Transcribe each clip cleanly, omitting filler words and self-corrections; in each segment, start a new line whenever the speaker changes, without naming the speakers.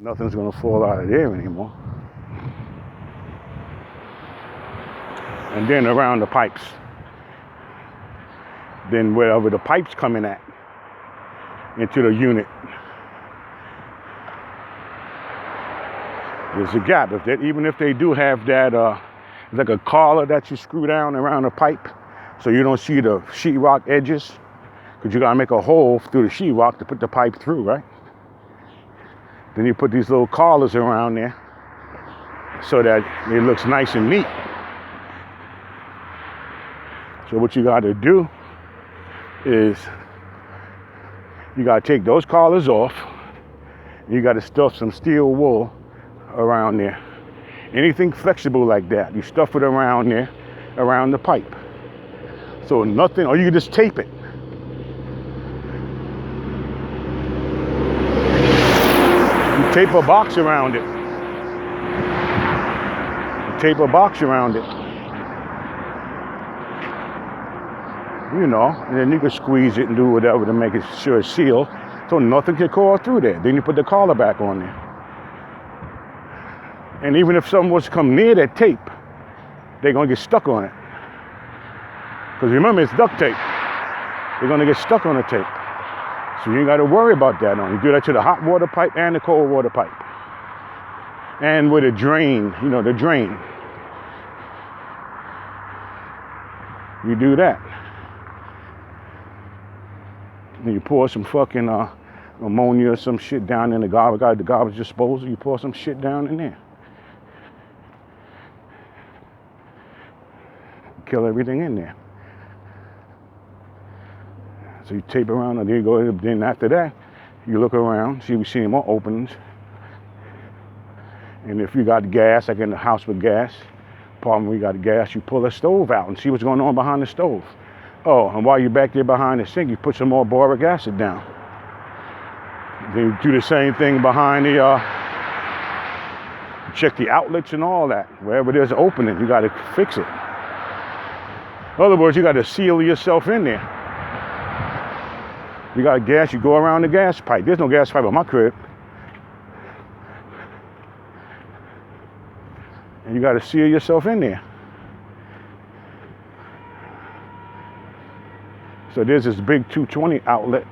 Nothing's gonna fall out of there anymore. And then around the pipes, then wherever the pipes coming at, into the unit, there's a gap. Even if they do have that, like a collar that you screw down around the pipe, so you don't see the sheetrock edges, because you gotta make a hole through the sheetrock to put the pipe through, right? Then you put these little collars around there so that it looks nice and neat. So what you gotta do is you gotta take those collars off, and you gotta stuff some steel wool around there. Anything flexible like that, you stuff it around there, around the pipe. So nothing, or you can just tape it. You tape a box around it. You tape a box around it. You know, and then you can squeeze it and do whatever to make it sure it's sealed, so nothing can crawl through there. Then you put the collar back on there. And even if someone was to come near that tape, they're gonna get stuck on it. Because remember, it's duct tape. They're gonna get stuck on the tape. So you ain't gotta worry about that on. You do that to the hot water pipe and the cold water pipe. And with a drain, you know, the drain. You do that. And you pour some fucking ammonia or some shit down in the garbage disposal. You pour some shit down in there. Kill everything in there. So you tape around, and there you go. Then after that, you look around, see if you see any more openings. And if you got gas, like in the house with gas, apartment where you got gas, you pull the stove out and see what's going on behind the stove. Oh, and while you're back there behind the sink, you put some more boric acid down. Then you do the same thing behind the, check the outlets and all that. Wherever there's an opening, you got to fix it. In other words, you got to seal yourself in there. You got gas, you go around the gas pipe. There's no gas pipe on my crib. And you got to seal yourself in there. So there's this big 220 outlet,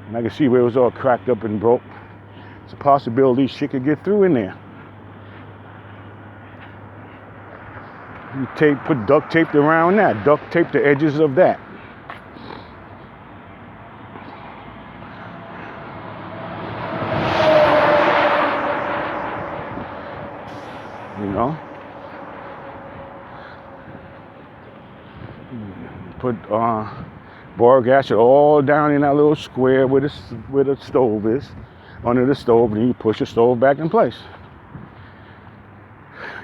and I can see where it was all cracked up and broke. It's a possibility shit could get through in there. You put duct tape around that, duct tape the edges of that. You know? Put boric acid all down in that little square where the stove is, under the stove, and you push the stove back in place.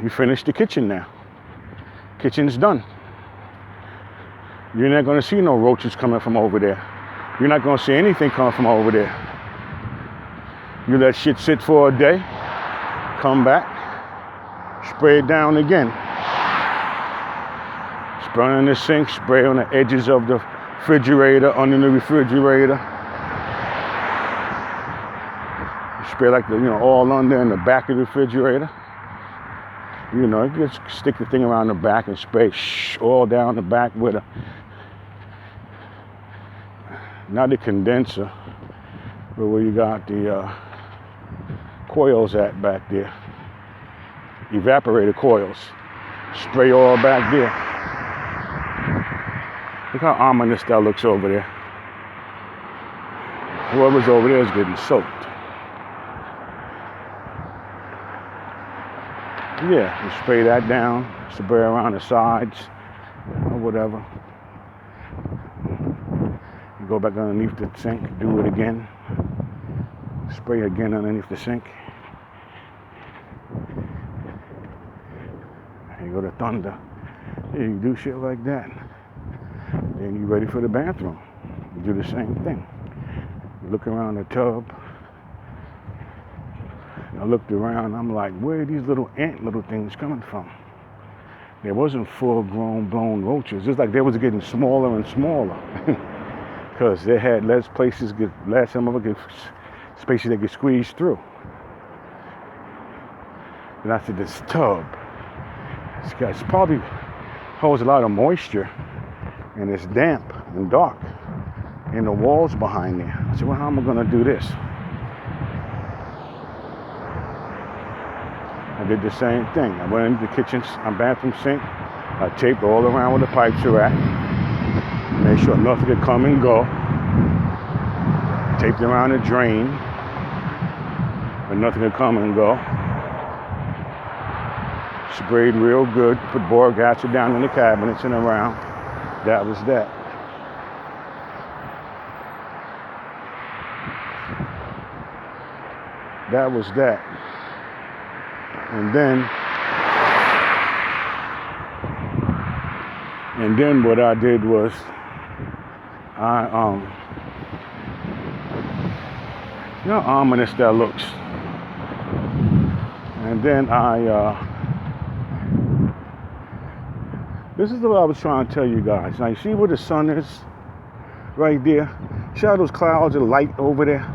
You finish the kitchen now. Kitchen's done. You're not gonna see no roaches coming from over there. You're not gonna see anything coming from over there. You let shit sit for a day, come back, spray it down again. Spray on the sink, spray on the edges of the refrigerator, under the refrigerator. Spray like all under in the back of the refrigerator. You know, you just stick the thing around the back and spray all down the back with a, not the condenser, but where you got the coils at back there. Evaporator coils. Spray all back there. Look how ominous that looks over there. Whoever's over there is getting soaked. Yeah, you spray that down, spray around the sides, or whatever. You go back underneath the sink, do it again. Spray again underneath the sink. And you go to thunder. Yeah, you do shit like that. Then you're ready for the bathroom. You do the same thing. You look around the tub. I looked around, I'm like, where are these little little things coming from? There wasn't full-grown blown roaches. It's like they was getting smaller and smaller. Because they had less spaces they could squeeze through. And I said, this tub, it's probably holds a lot of moisture, and it's damp and dark in the walls behind there. I said, well, how am I gonna do this? I did the same thing. I went into the kitchen, bathroom sink. I taped all around where the pipes are at. Made sure nothing could come and go. Taped around the drain, but nothing could come and go. Sprayed real good. Put boric acid down in the cabinets and around. That was that. That was that. And then what I did was you know how ominous that looks. And then this is what I was trying to tell you guys. Now you see where the sun is right there? See how those clouds are light over there?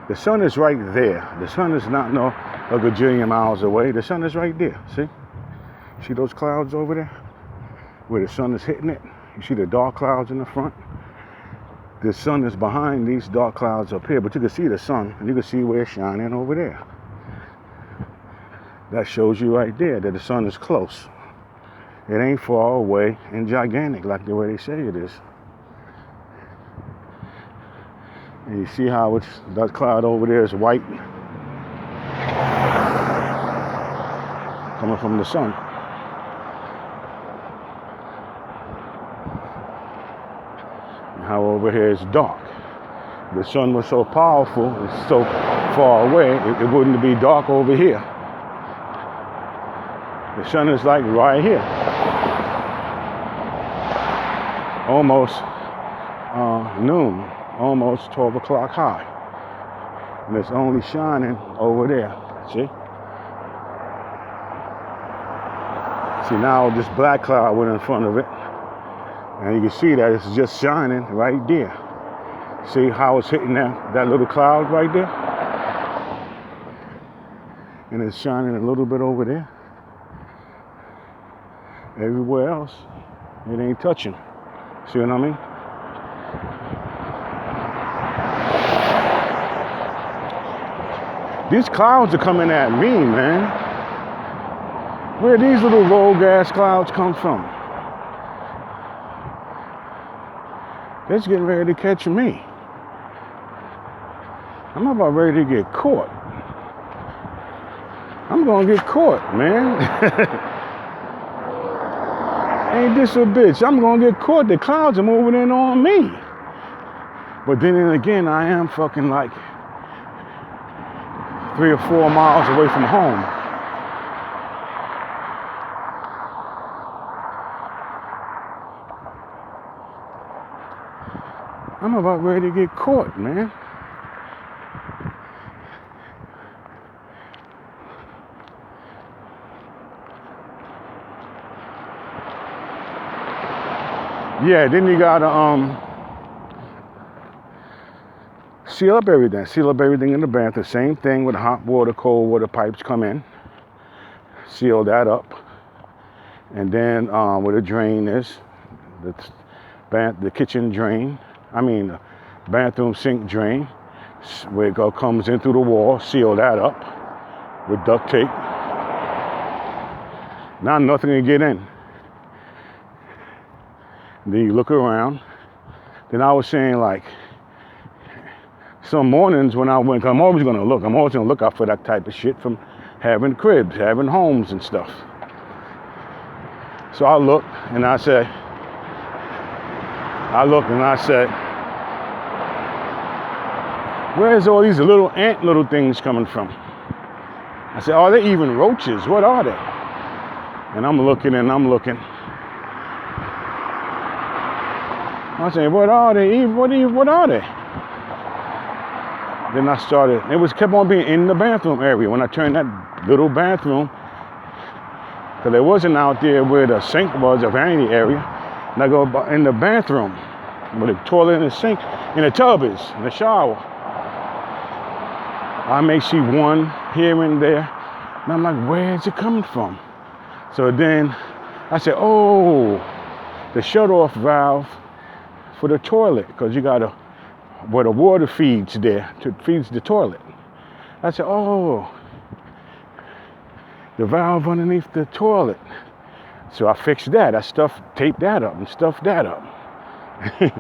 The sun is right there. The sun is not a gajillion miles away. The sun is right there. See those clouds over there? Where the sun is hitting it? You see the dark clouds in the front? The sun is behind these dark clouds up here, but you can see the sun, and you can see where it's shining over there. That shows you right there that the sun is close. It ain't far away and gigantic like the way they say it is. And you see how that cloud over there is white, coming from the sun. And how over here is dark. The sun was so powerful, it's so far away, it wouldn't be dark over here. The sun is like right here. Almost noon, almost 12 o'clock high. And it's only shining over there, see? See, now this black cloud went in front of it. And you can see that it's just shining right there. See how it's hitting that little cloud right there? And it's shining a little bit over there. Everywhere else, it ain't touching. See what I mean? These clouds are coming at me, man. Where these little rogue ass clouds come from? They're just getting ready to catch me. I'm about ready to get caught. I'm gonna get caught, man. Ain't this a bitch? I'm gonna get caught. The clouds are moving in on me. But then again, I am fucking like 3 or 4 miles away from home. I'm about ready to get caught, man. Yeah, then you gotta seal up everything. Seal up everything in the bathroom. Same thing with hot water, cold water pipes come in. Seal that up. And then where the drain is, the kitchen drain. The bathroom sink drain, where it comes in through the wall. Seal that up with duct tape. Now nothing can get in. Then you look around. Then I was saying, like, some mornings when I went, I'm always gonna look out for that type of shit from having cribs, having homes and stuff. So I looked and I said, where's all these little ant little things coming from? I said, are they even roaches? What are they? And I'm looking. I said, what are they? What are they? Then I started, kept on being in the bathroom area. When I turned that little bathroom, because it wasn't out there where the sink was, a vanity area. And I go in the bathroom, where the toilet and the sink, and the tub is, in the shower. I may see one here and there, And I'm like, where is it coming from? So then I said, oh, the shut-off valve for the toilet, because you got where the water feeds there, feeds the toilet. I said, oh, the valve underneath the toilet. So I fixed that. I taped that up and stuffed that up. And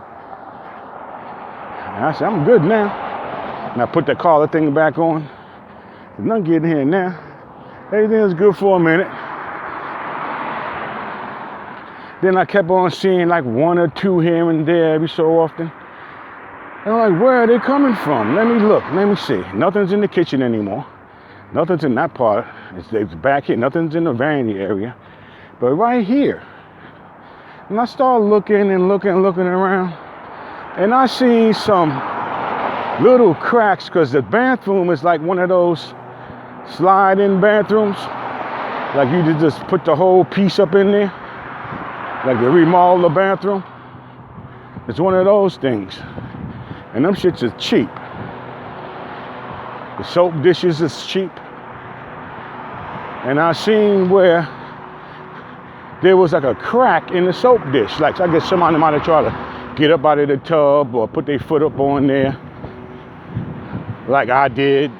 I said, I'm good now. And I put the collar thing back on. There's nothing getting here now. Everything was good for a minute. Then I kept on seeing like one or two here and there every so often. And I'm like, where are they coming from? Let me look, let me see. Nothing's in the kitchen anymore. Nothing's in that part. It's back here. Nothing's in the vanity area. But right here. And I started looking and looking around. And I seen some little cracks, because the bathroom is like one of those slide-in bathrooms. Like you just put the whole piece up in there. Like they remodel the bathroom. It's one of those things. And them shits is cheap. The soap dishes is cheap. And I seen where there was like a crack in the soap dish. Like, I guess somebody might have tried to get up out of the tub or put their foot up on there. Like I did.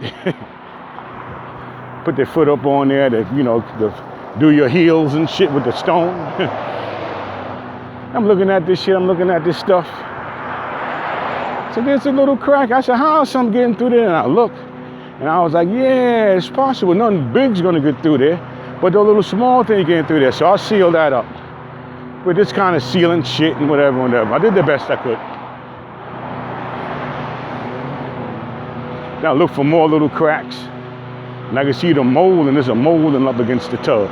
Put their foot up on there to, do your heels and shit with the stone. I'm looking at this shit, I'm looking at this stuff. So there's a little crack. I said, how is something getting through there? And I looked, and I was like, yeah, it's possible. Nothing big's gonna get through there, but the little small thing getting through there. So I sealed that up with this kind of sealing shit and whatever. I did the best I could. Now I look for more little cracks, and I can see the mold, and there's a molding up against the tub.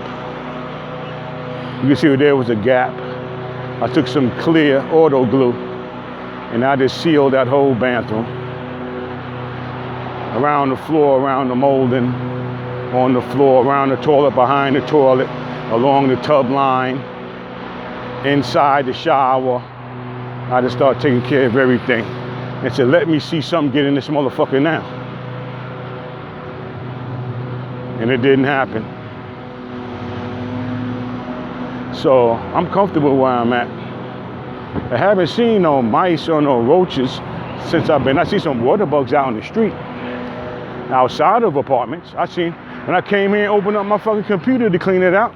You can see where there was a gap. I took some clear auto glue, and I just sealed that whole bathroom. Around the floor, around the molding, on the floor, around the toilet, behind the toilet, along the tub line, inside the shower. I just started taking care of everything. And said, let me see something get in this motherfucker now. And it didn't happen. So I'm comfortable where I'm at. I haven't seen no mice or no roaches since I see some water bugs out on the street. Outside of apartments, when I came here and opened up my fucking computer to clean it out,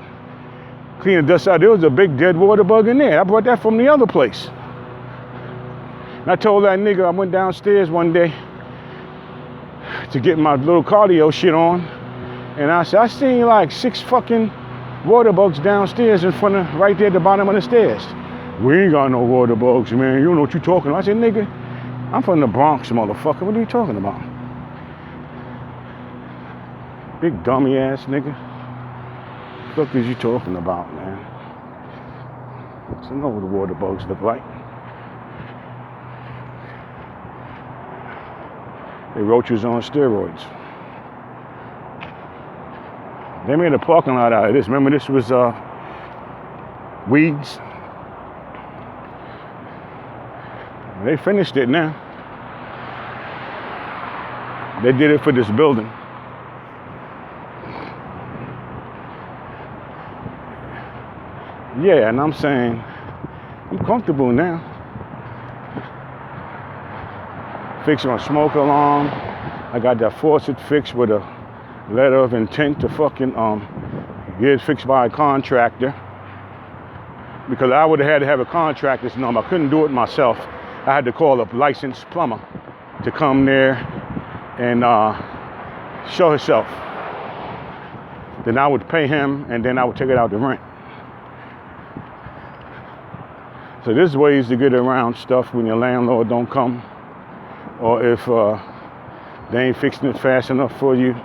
clean the dust out, there was a big dead water bug in there. I brought that from the other place. And I told that nigga, I went downstairs one day to get my little cardio shit on, and I said, I seen like 6 fucking water bugs downstairs in front of, right there at the bottom of the stairs. We ain't got no water bugs, man. You don't know what you talking about. I said, nigga, I'm from the Bronx, motherfucker. What are you talking about? Big dummy ass nigga. What the fuck is you talking about, man? So I know what the water bugs look like. They roaches on steroids. They made a parking lot out of this. Remember, this was weeds. They finished it now. They did it for this building. Yeah, and I'm saying, I'm comfortable now. Fixed my smoke alarm. I got that faucet fixed with a letter of intent to fucking get it fixed by a contractor. Because I would have had to have a contractor's number. I couldn't do it myself. I had to call a licensed plumber to come there and show himself. Then I would pay him, and then I would take it out to rent. So there's ways to get around stuff when your landlord don't come, or if they ain't fixing it fast enough for you.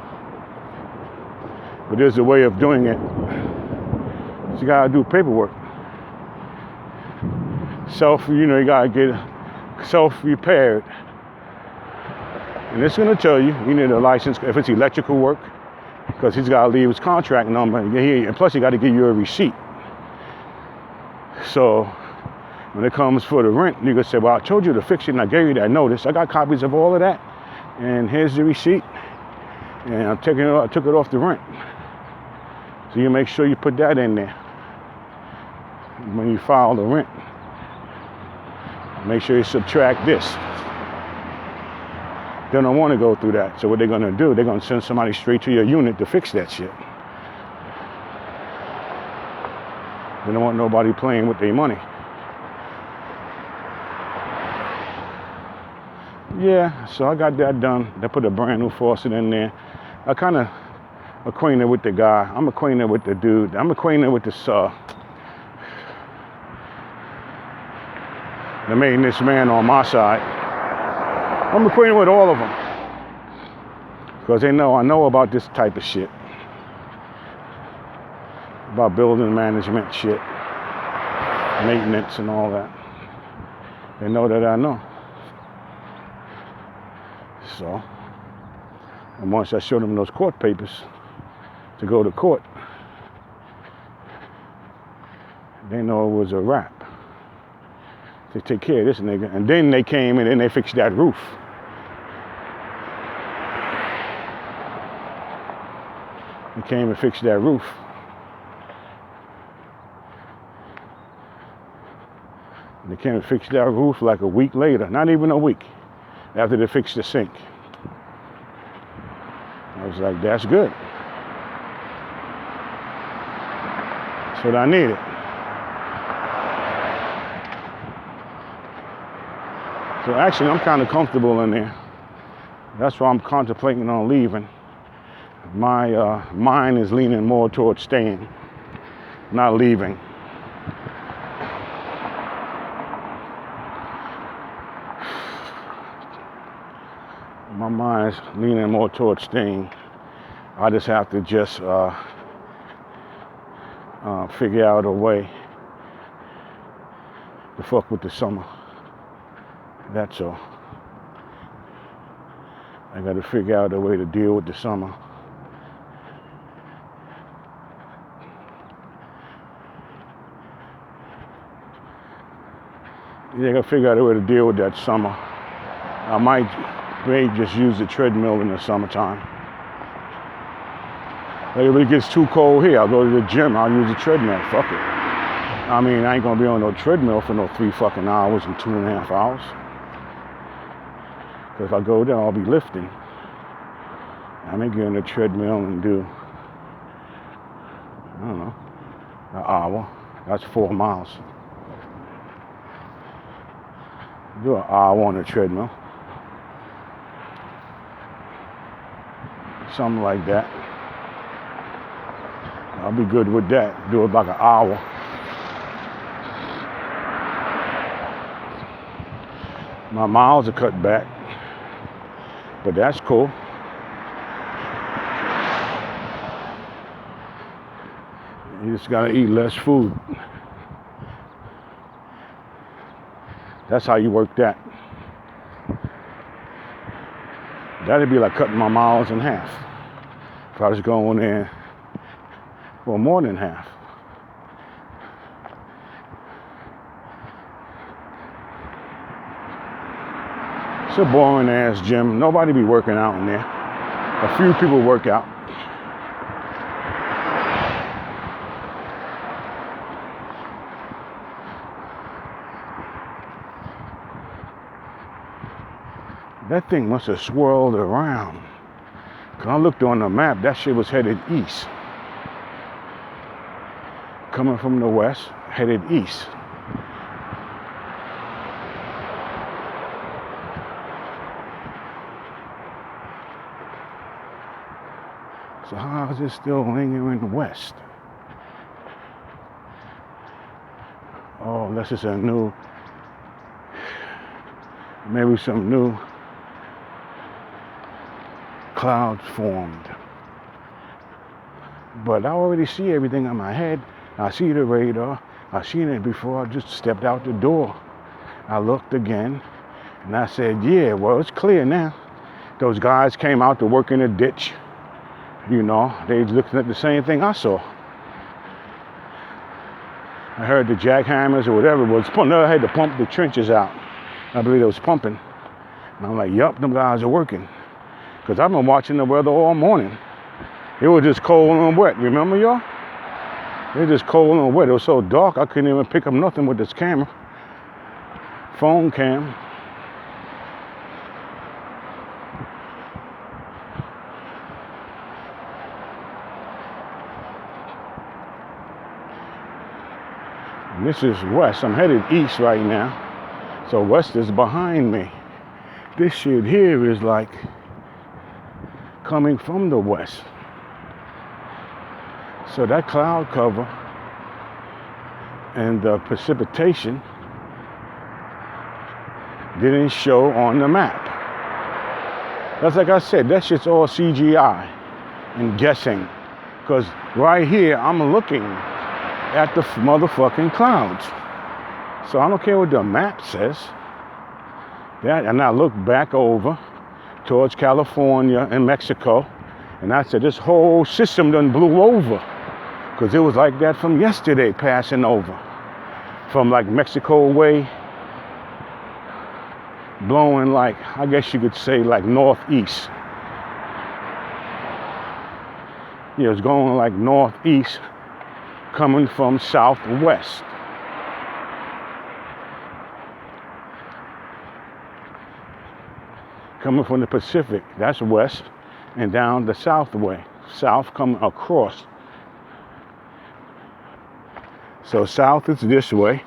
But there's a way of doing it. So you gotta do paperwork. You gotta get self-repaired. And it's gonna tell you need a license if it's electrical work, because he's gotta leave his contract number, and plus he gotta give you a receipt. So when it comes for the rent, you can say, well, I told you to fix it and I gave you that notice. I got copies of all of that, and here's the receipt, and I took it off the rent. So you make sure you put that in there when you file the rent. Make sure you subtract this. They don't want to go through that. So what they're going to do, they're going to send somebody straight to your unit to fix that shit. They don't want nobody playing with their money. Yeah, so I got that done. They put a brand new faucet in there. I kind of acquainted with the guy. I'm acquainted with the dude. I'm acquainted with this, the maintenance man on my side. I'm acquainted with all of them. Because they know I know about this type of shit. About building management shit. Maintenance and all that. They know that I know. So, and once I showed them those court papers to go to court, they know it was a wrap. They take care of this nigga. And then they came and then they fixed that roof. They came and fixed that roof. They came and fixed that roof like a week later, not even a week, after they fixed the sink. I was like, that's good. That's what I needed. So actually, I'm kind of comfortable in there. That's why I'm contemplating on leaving. My mind is leaning more towards staying, not leaving. My mind's leaning more towards staying. I just have to just figure out a way to fuck with the summer. That's all. I got to figure out a way to deal with the summer. Yeah, I got to figure out a way to deal with that summer. I may just use the treadmill in the summertime. Like if it gets too cold here, I'll go to the gym. I'll use the treadmill. Fuck it. I mean, I ain't gonna be on no treadmill for no 3 fucking hours and 2.5 hours. Cause if I go there, I'll be lifting. I may get on the treadmill and do, I don't know, an hour. That's 4 miles. Do an hour on the treadmill. Something like that. I'll be good with that. Do it like an hour. My miles are cut back, but that's cool. You just gotta eat less food. That's how you work that. That'd be like cutting my miles in half. If I was going there for more than half. It's a boring ass gym. Nobody be working out in there. A few people work out. That thing must have swirled around. Cause I looked on the map, that shit was headed east. Coming from the west, headed east. So how is it still lingering west? Oh, unless it's a new, maybe some new clouds formed. But I already see everything in my head. I see the radar. I seen it before I just stepped out the door. I looked again and I said, yeah, well, it's clear now. Those guys came out to work in a ditch. You know, they looking at the same thing I saw. I heard the jackhammers or whatever was pumping. I had to pump the trenches out. I believe it was pumping. And I'm like, yup, them guys are working. Because I've been watching the weather all morning. It was just cold and wet, remember y'all? It's just cold and wet. It was so dark I couldn't even pick up nothing with this camera. Phone cam. And this is west. I'm headed east right now. So west is behind me. This shit here is like coming from the west. So that cloud cover and the precipitation didn't show on the map. That's like I said, that shit's all CGI and guessing. Because right here, I'm looking at the motherfucking clouds. So I don't care what the map says. That, and I look back over towards California and Mexico, and I said, this whole system done blew over. Because it was like that from yesterday, passing over. From like Mexico way, blowing like, I guess you could say like northeast. Yeah, it's going like northeast, coming from southwest. Coming from the Pacific, that's west, and down the south way. South coming across. So south is this way,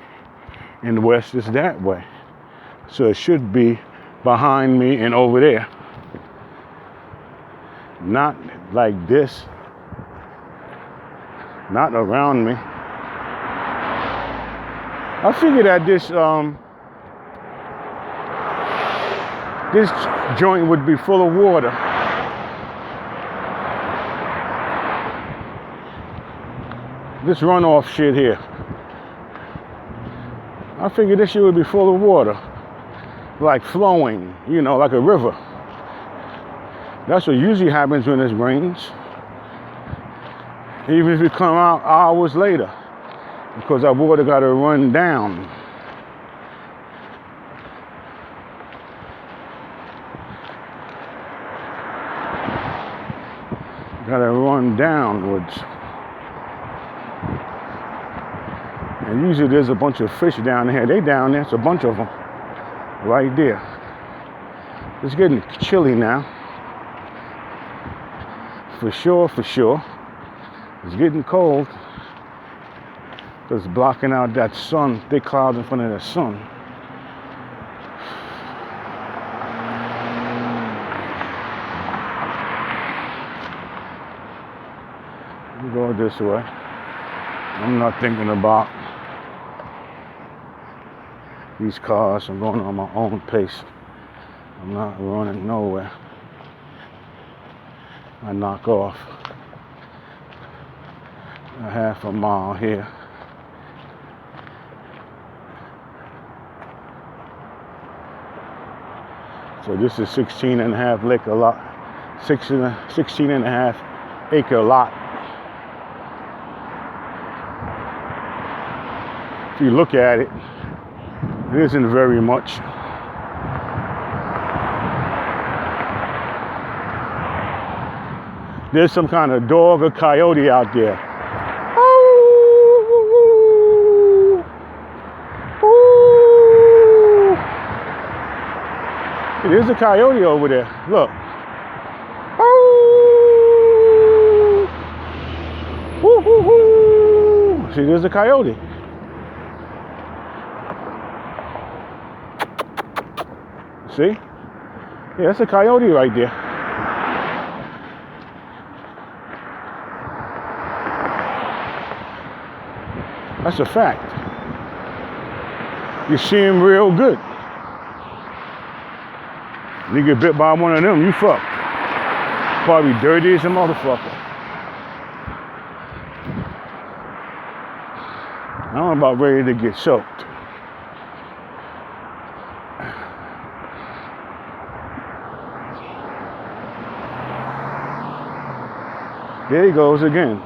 and west is that way. So it should be behind me and over there. Not like this. Not around me. I figured that this joint would be full of water. This runoff shit here. I figured this shit would be full of water. Like flowing, you know, like a river. That's what usually happens when it rains. Even if it come out hours later. Because that water gotta run down. Gotta run downwards. And usually there's a bunch of fish down here. They down there, it's a bunch of them. Right there. It's getting chilly now. For sure, for sure. It's getting cold. It's blocking out that sun, thick clouds in front of the sun. We go this way. I'm not thinking about these cars. I'm going on my own pace. I'm not running nowhere. I knock off a half a mile here. So this is 16 and a half acre lot. 16 and a half acre lot. If you look at it, it isn't very much. There's some kind of dog or coyote out there. There's a coyote over there. Look. See, there's a coyote. See? Yeah, that's a coyote right there. That's a fact. You see him real good. You get bit by one of them, you fucked. Probably dirty as a motherfucker. I'm about ready to get soaked. There he goes again.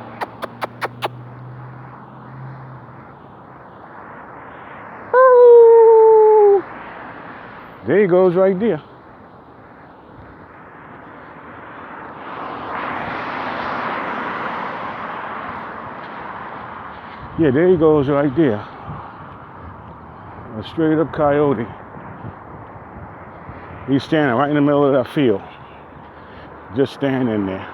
There he goes right there. Yeah, there he goes right there. A straight up coyote. He's standing right in the middle of that field. Just standing there.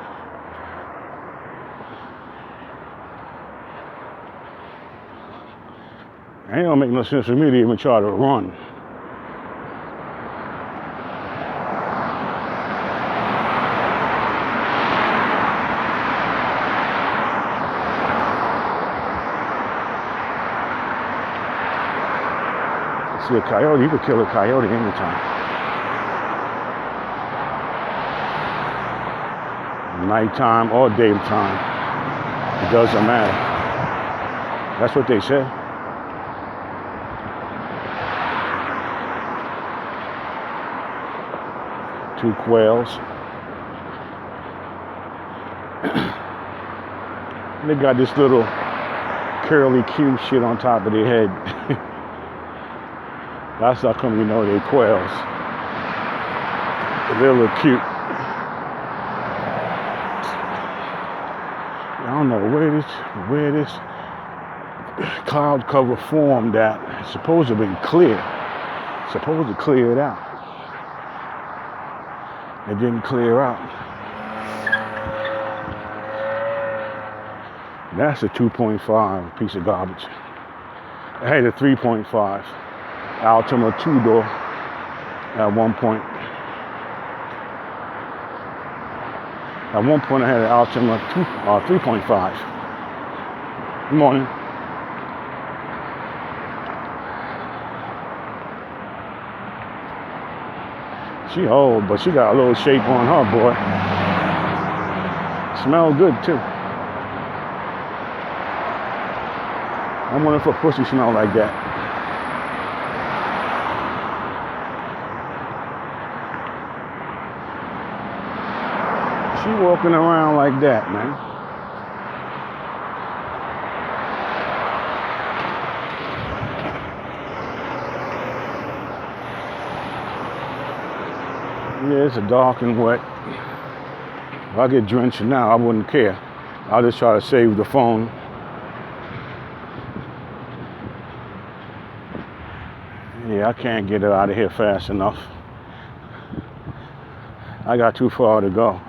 It don't make no sense for me to even try to run. See a coyote, you could kill a coyote anytime. Nighttime or daytime. It doesn't matter. That's what they say. Two quails. They got this little curly Q shit on top of their head. That's how come you know they're quails. They're a little cute. I don't know where this cloud cover formed at. It's supposed to be clear. It's supposed to clear it out. It didn't clear out. That's a 2.5 piece of garbage. I had a 3.5 Altima 2-door at one point. At one point I had an Altima 3.5. Good morning. She old, but she got a little shape on her, boy. Smell good too. I wonder if a pussy smell like that. She walking around like that, man. Yeah, it's dark and wet. If I get drenched now, I wouldn't care. I'll just try to save the phone. Yeah, I can't get it out of here fast enough. I got too far to go.